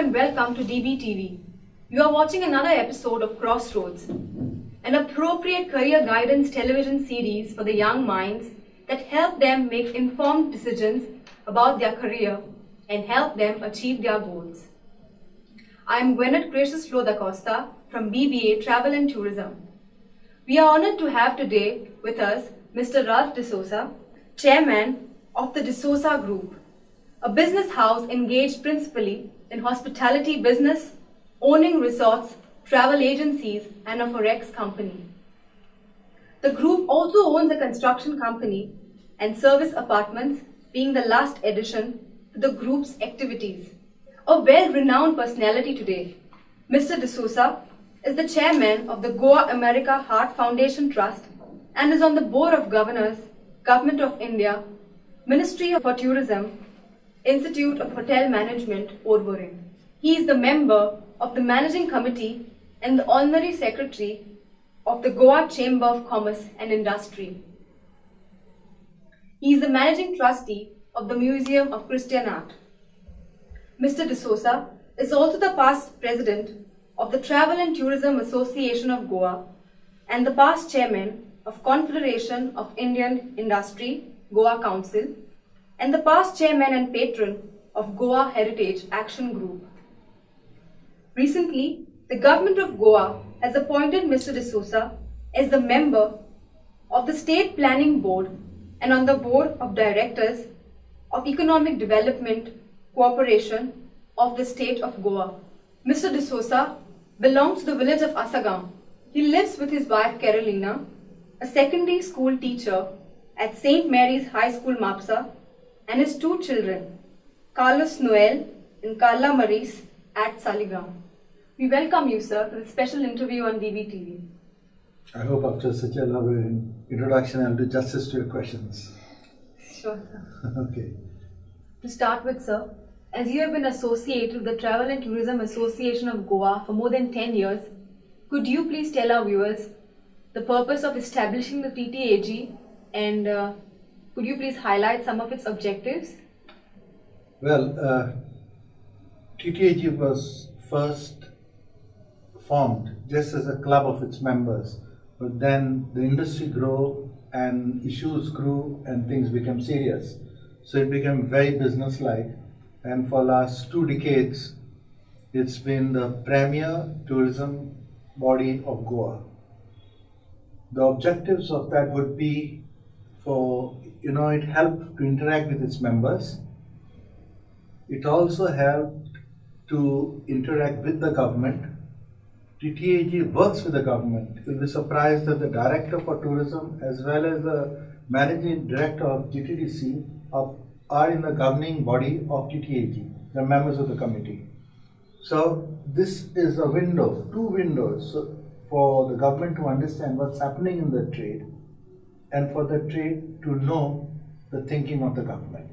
and welcome to DBTV. You are watching another episode of Crossroads, an appropriate career guidance television series for the young minds that help them make informed decisions about their career and help them achieve their goals. I am Gwyneth da Costa from BBA Travel and Tourism. We are honored to have today with us Mr. Ralph D'Souza, Chairman of the D'Souza Group, a business house engaged principally in hospitality business, owning resorts, travel agencies, and a forex company. The group also owns a construction company and service apartments, being the last addition to the group's activities. A well-renowned personality today, Mr. D'Souza is the chairman of the Goa America Heart Foundation Trust and is on the Board of Governors, Government of India, Ministry for Tourism, Institute of Hotel Management, Orvoring. He is the member of the Managing Committee and the Honorary Secretary of the Goa Chamber of Commerce and Industry. He is the Managing Trustee of the Museum of Christian Art. Mr. D'Souza is also the past President of the Travel and Tourism Association of Goa and the past Chairman of Confederation of Indian Industry, Goa Council, and the past Chairman and Patron of Goa Heritage Action Group. Recently, the Government of Goa has appointed Mr. D'Souza as the member of the State Planning Board and on the Board of Directors of Economic Development Corporation of the State of Goa. Mr. D'Souza belongs to the village of Asagam. He lives with his wife Carolina, a secondary school teacher at St. Mary's High School, Mapsa, and his two children, Carlos Noel and Carla Maris, at Saligram. We welcome you, sir, to the special interview on DBTV. I hope after such a lovely introduction, I'll do justice to your questions. Sure, sir. Okay. To start with, sir, as you have been associated with the Travel and Tourism Association of Goa for more than 10 years, could you please tell our viewers the purpose of establishing the PTAG and could you please highlight some of its objectives? Well, TTAG was first formed just as a club of its members, but then the industry grew and issues grew and things became serious. So it became very business-like, and for last 2 decades, it's been the premier tourism body of Goa. The objectives of that would be it helped to interact with its members. It also helped to interact with the government. TTAG works with the government. You'll be surprised that the Director for Tourism as well as the Managing Director of GTDC are in the governing body of TTAG, the members of the committee. So this is a window, 2 windows for the government to understand what's happening in the trade and for the trade to know the thinking of the government.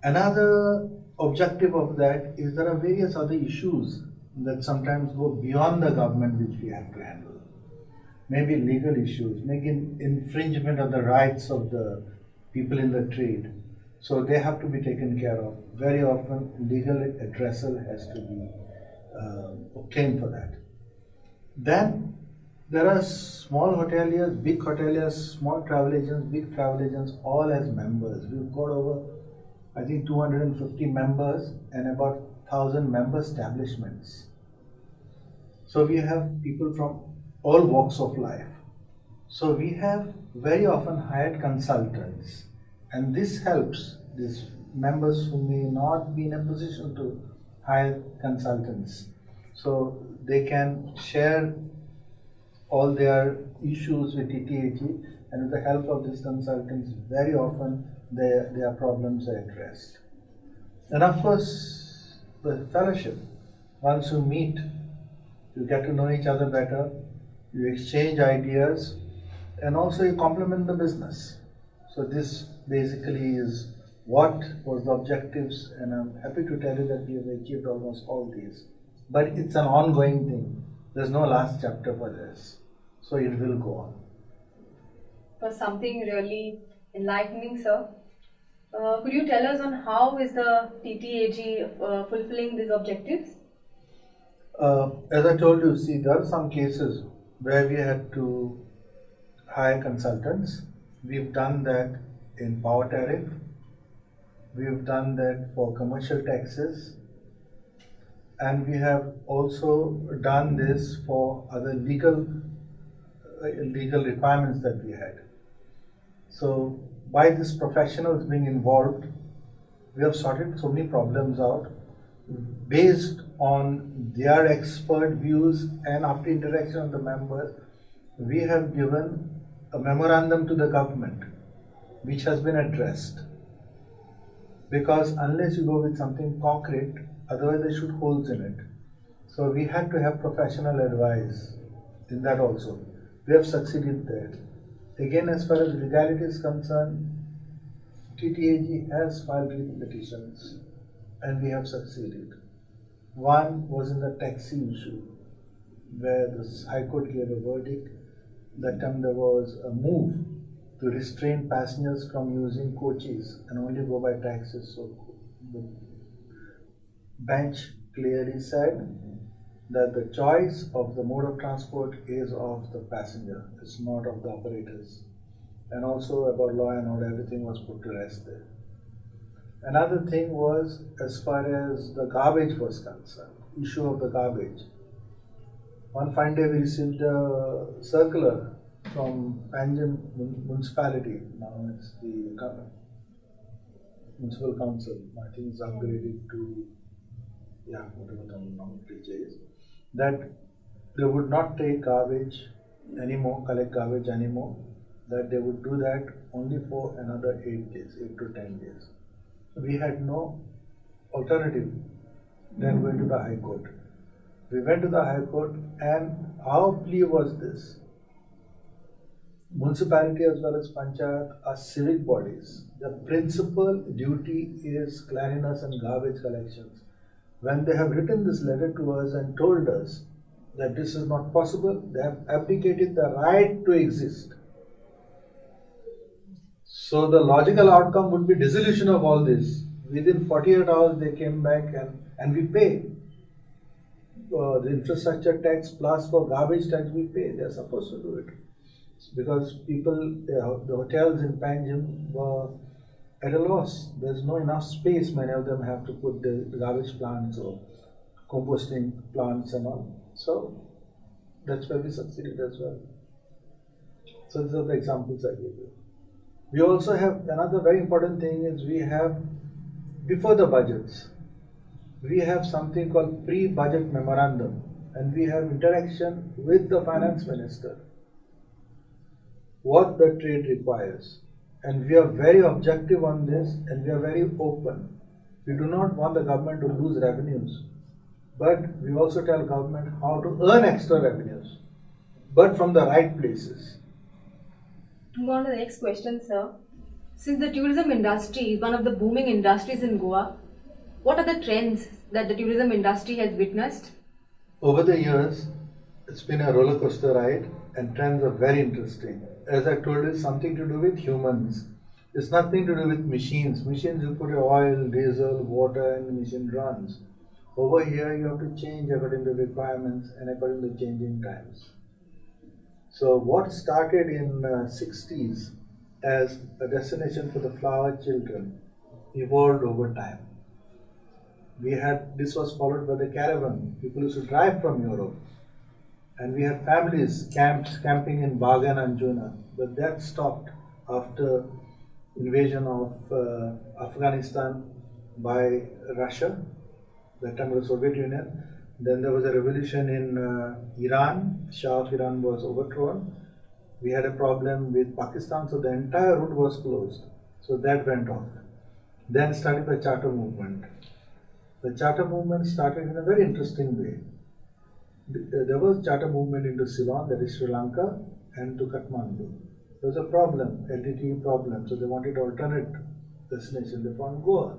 Another objective of that is there are various other issues that sometimes go beyond the government which we have to handle. Maybe legal issues, maybe infringement of the rights of the people in the trade. So they have to be taken care of. Very often legal addressal has to be obtained for that. Then there are small hoteliers, big hoteliers, small travel agents, big travel agents, all as members. We've got over, I think, 250 members and about 1,000 member establishments. So we have people from all walks of life. So we have very often hired consultants, and this helps these members who may not be in a position to hire consultants. So they can share all their issues with TTAG, and with the help of these consultants, very often their problems are addressed. And of course, the fellowship. Once you meet, you get to know each other better, you exchange ideas, and also you complement the business. So this basically is what was the objectives, and I'm happy to tell you that we have achieved almost all these. But it's an ongoing thing. There's no last chapter for this. So it will go on. For something really enlightening, sir. Could you tell us on how is the PTAG fulfilling these objectives? As I told you, see, there are some cases where we had to hire consultants. We've done that in power tariff. We've done that for commercial taxes. And we have also done this for other legal requirements that we had. So by these professionals being involved, we have sorted so many problems out based on their expert views, and after interaction of the members, we have given a memorandum to the government which has been addressed. Because unless you go with something concrete, otherwise they shoot holes in it. So we had to have professional advice in that also. We have succeeded there. Again, as far as legality is concerned, PTAG has filed 3 petitions and we have succeeded. One was in the taxi issue, where the High Court gave a verdict. That time there was a move to restrain passengers from using coaches and only go by taxis. So the bench clearly said that the choice of the mode of transport is of the passenger, it's not of the operators. And also about law and order, everything was put to rest there. Another thing was, as far as the garbage was concerned, issue of the garbage. One fine day we received a circular from Panjim municipality. Now it's the municipal council. I think it's upgraded to, whatever the nomenclature is. That they would not take garbage anymore, collect garbage anymore. That they would do that only for another 8 days, 8 to 10 days. We had no alternative than going to the High Court. We went to the High Court, and our plea was this. Municipality as well as Panchayat are civic bodies. The principal duty is cleanliness and garbage collections. When they have written this letter to us and told us that this is not possible, they have abdicated the right to exist. So the logical outcome would be dissolution of all this. Within 48 hours they came back and we pay. The infrastructure tax plus for garbage tax we pay. They are supposed to do it. Because people, the hotels in Panjim were at a loss. There's no enough space. Many of them have to put the garbage plants or composting plants and all. So that's where we succeeded as well. So these are the examples I gave you. We also have another very important thing is we have, before the budgets, we have something called pre-budget memorandum, and we have interaction with the finance minister, what the trade requires. And we are very objective on this, and we are very open. We do not want the government to lose revenues, but we also tell government how to earn extra revenues, but from the right places. Move on to the next question, sir. Since the tourism industry is one of the booming industries in Goa, what are the trends that the tourism industry has witnessed? Over the years, it's been a roller coaster ride, and trends are very interesting. As I told you, it's something to do with humans. It's nothing to do with machines. Machines, you put oil, diesel, water, and the machine runs. Over here, you have to change according to requirements and according to changing times. So what started in 60s as a destination for the flower children evolved over time. This was followed by the caravan. People used to drive from Europe. And we had families camping in Bagan and Anjuna. But that stopped after invasion of Afghanistan by Russia, that time of the Soviet Union. Then there was a revolution in Iran. Shah of Iran was overthrown. We had a problem with Pakistan, so the entire route was closed. So that went off. Then started the charter movement. The charter movement started in a very interesting way. There was charter movement into Ceylon, that is Sri Lanka, and to Kathmandu. There was a problem, LTT problem, so they wanted alternate destination. They found Goa.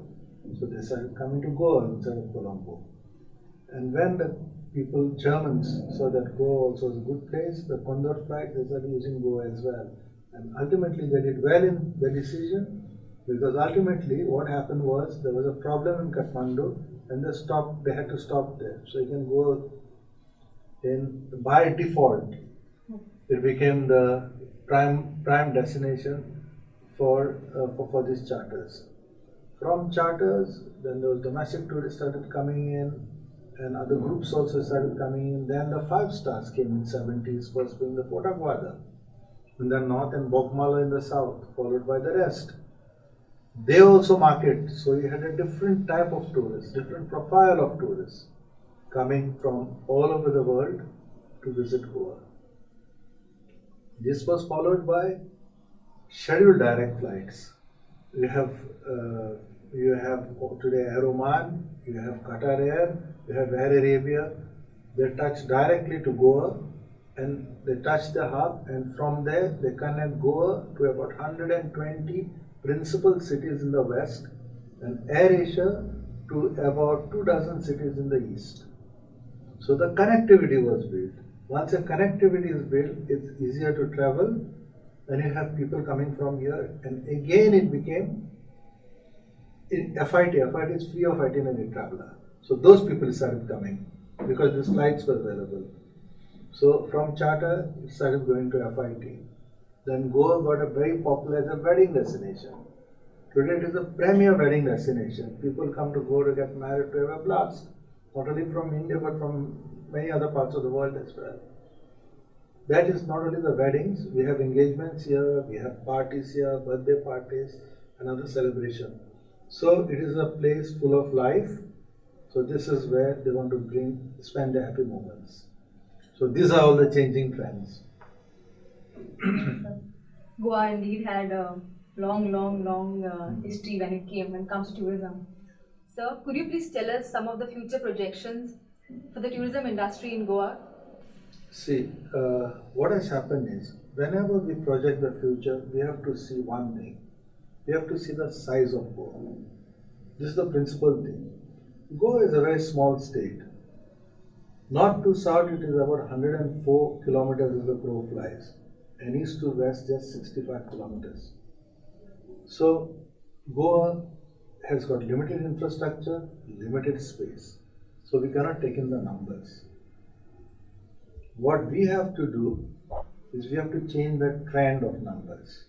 So they started coming to Goa instead of Colombo. And when the people, Germans, saw that Goa also was a good place, the Condor flight, they started using Goa as well. And ultimately they did well in the decision, Because ultimately what happened was there was a problem in Kathmandu and they had to stop there. So you can go by default, it became the prime destination for these charters. From charters, then the domestic tourists started coming in, and other groups also started coming in. Then the 5 stars came in 70s, first being the Fort Aguada, in the north and Bokmala in the south, followed by the rest. They also market, so you had a different type of tourists, different profile of tourists coming from all over the world to visit Goa. This was followed by scheduled direct flights. You have today Air Oman, you have Qatar Air, you have Air Arabia. They touch directly to Goa and they touch the hub, and from there they connect Goa to about 120 principal cities in the west and Air Asia to about 24 cities in the east. So the connectivity was built. Once a connectivity is built, it's easier to travel, and you have people coming from here, and again it became FIT is free of itinerary traveler. So those people started coming because these flights were available. So from charter, it started going to FIT. Then Goa got a very popular as a wedding destination. Today it is a premier wedding destination. People come to Goa to get married, to have a blast. Not only from India but from many other parts of the world as well. That is not only the weddings, we have engagements here, we have parties here, birthday parties, and other celebration. So it is a place full of life. So this is where they want to spend their happy moments. So these are all the changing trends. Goa indeed had a long history when it comes to tourism. Sir, could you please tell us some of the future projections for the tourism industry in Goa? See, what has happened is, whenever we project the future, we have to see one thing. We have to see the size of Goa. This is the principal thing. Goa is a very small state. North to south, it is about 104 kilometers as the crow flies, and east to west, just 65 kilometers. So, Goa has got limited infrastructure, limited space. So, we cannot take in the numbers. What we have to do is we have to change the trend of numbers.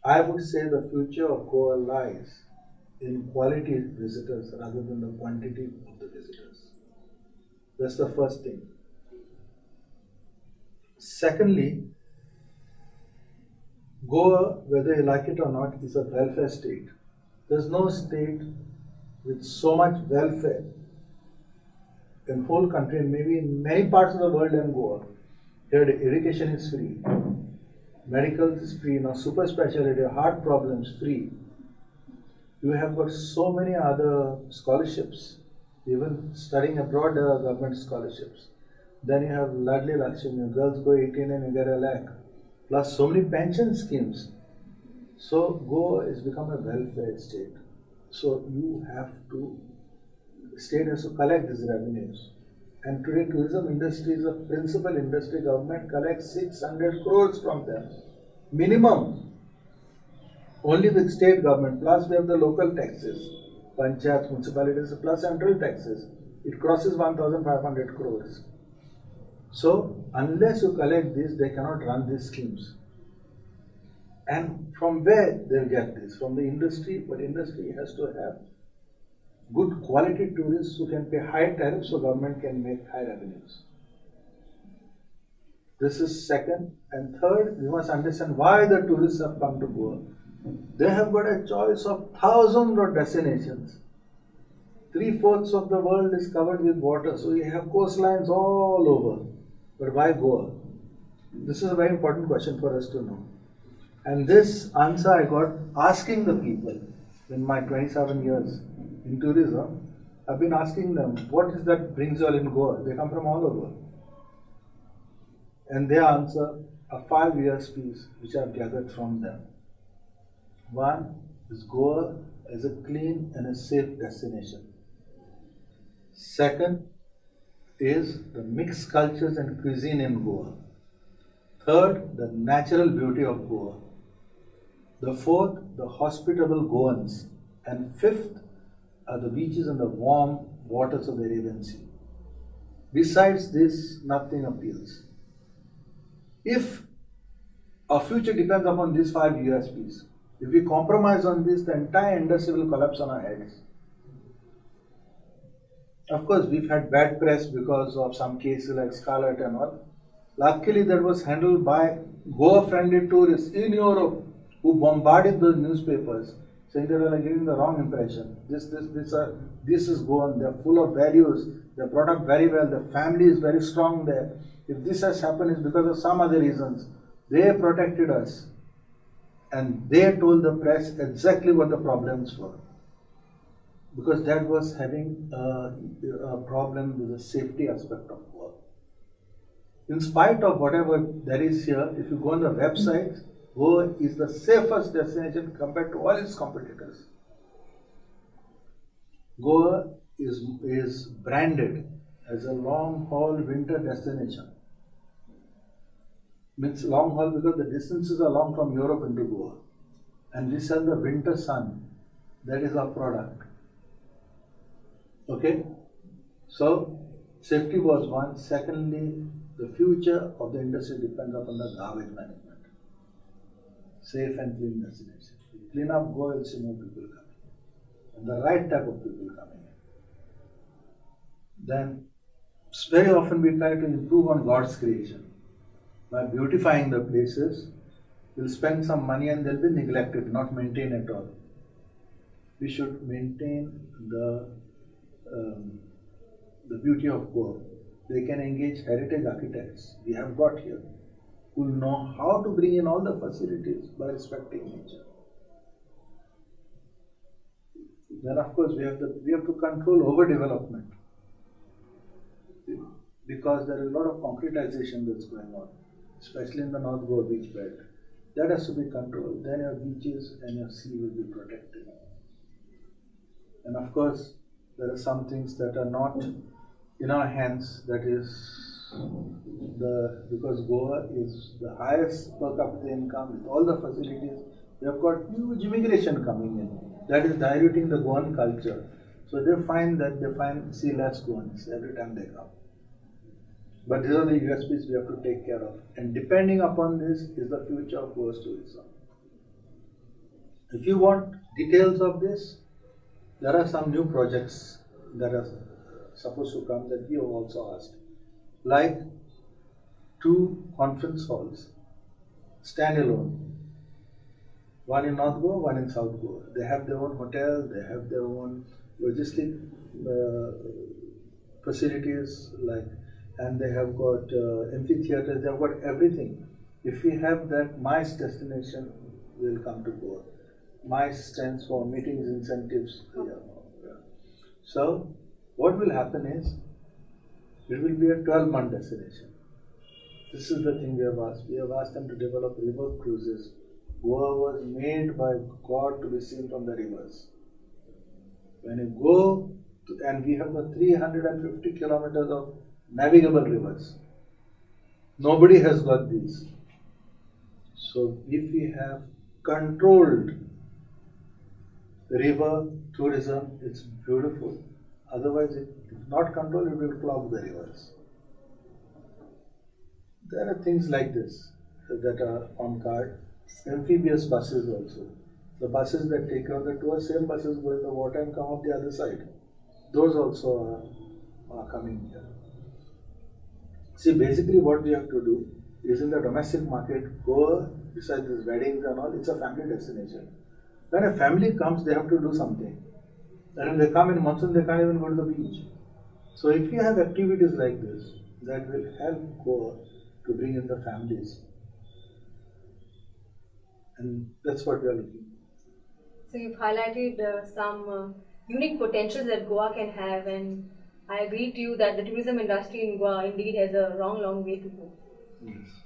I would say the future of Goa lies in quality visitors rather than the quantity of the visitors. That's the first thing. Secondly, Goa, whether you like it or not, is a welfare state. There's no state with so much welfare in whole country, and maybe in many parts of the world than Goa. Here, education is free, medical is free, now super specialty, heart problems free. You have got so many other scholarships, even studying abroad, government scholarships. Then you have Ladli Lakshmi, girls go 18 and you get a lakh, plus so many pension schemes. So Goa has become a welfare state. So you have to, state has to collect these revenues. And today tourism industry is a principal industry. Government collects 600 crores from them, minimum. Only the state government, plus we have the local taxes, panchayats, municipalities, plus central taxes. It crosses 1,500 crores. So unless you collect this, they cannot run these schemes. And from where they'll get this? From the industry, but industry has to have good quality tourists who can pay high tariffs so government can make high revenues. This is second. And third, we must understand why the tourists have come to Goa. They have got a choice of thousands of destinations. 3/4 of the world is covered with water, so you have coastlines all over. But why Goa? This is a very important question for us to know. And this answer I got asking the people in my 27 years in tourism. I've been asking them, what is that brings you all in Goa? They come from all over. And they answer a 5-year piece which I've gathered from them. One is Goa as a clean and a safe destination. Second is the mixed cultures and cuisine in Goa. Third, the natural beauty of Goa. The fourth, the hospitable Goans. And fifth are the beaches and the warm waters of the Arabian Sea. Besides this, nothing appeals. If our future depends upon these 5 USPs, if we compromise on this, the entire industry will collapse on our heads. Of course, we've had bad press because of some cases like Scarlet and all. Luckily, that was handled by Goa-friendly tourists in Europe who bombarded those newspapers, saying they were giving the wrong impression. This is Goa. They're full of values. They're brought up very well. The family is very strong there. If this has happened, it's because of some other reasons. They protected us, and they told the press exactly what the problems were, because that was having a problem with the safety aspect of Goa. In spite of whatever there is here, if you go on the website, Goa is the safest destination compared to all its competitors. Goa is branded as a long-haul winter destination. Means long haul because the distances are long from Europe into Goa. And we sell the winter sun. That is our product. Okay? So, safety was one. Secondly, the future of the industry depends upon the garbage management. Safe and clean destination. Clean up Goa, you'll see more people coming. And the right type of people coming in. Then, very often we try to improve on God's creation. By beautifying the places, we'll spend some money and they'll be neglected, not maintained at all. We should maintain the beauty of Goa. They can engage heritage architects we have got here, who know how to bring in all the facilities by respecting nature. Then of course we have to control overdevelopment, because there is a lot of concretization that's going on, especially in the North Goa beach belt. That has to be controlled. Then your beaches and your sea will be protected. And of course, there are some things that are not in our hands. That is because Goa is the highest per capita income with all the facilities. We have got huge immigration coming in. That is diluting the Goan culture. So they find see less Goans every time they come. But these are the USPs we have to take care of. And depending upon this is the future of Goa's tourism. If you want details of this, there are some new projects that are supposed to come that we have also asked. Like 2 conference halls, standalone. One in North Goa, one in South Goa. They have their own hotel, they have their own logistic facilities, and they have got amphitheaters, they have got everything. If we have that, MICE destination will come to Goa. MICE stands for Meetings Incentives. So, what will happen is, it will be a 12-month destination. This is the thing we have asked. We have asked them to develop river cruises. Goa was made by God to be seen from the rivers. When you go, and we have got 350 kilometers of navigable rivers. Nobody has got these. So if we have controlled river tourism, it's beautiful. Otherwise, if not controlled, it will clog the rivers. There are things like this that are on card. Amphibious buses also. The buses that take on the tour, same buses go in the water and come up the other side. Those also are coming here. See, basically what we have to do is in the domestic market, Goa, besides these weddings and all, it's a family destination. When a family comes, they have to do something. And when they come in monsoon, they can't even go to the beach. So if you have activities like this, that will help Goa to bring in the families. And that's what we are looking for. So you've highlighted some unique potentials that Goa can have, and I agree to you that the tourism industry in Goa indeed has a long way to go. Yes.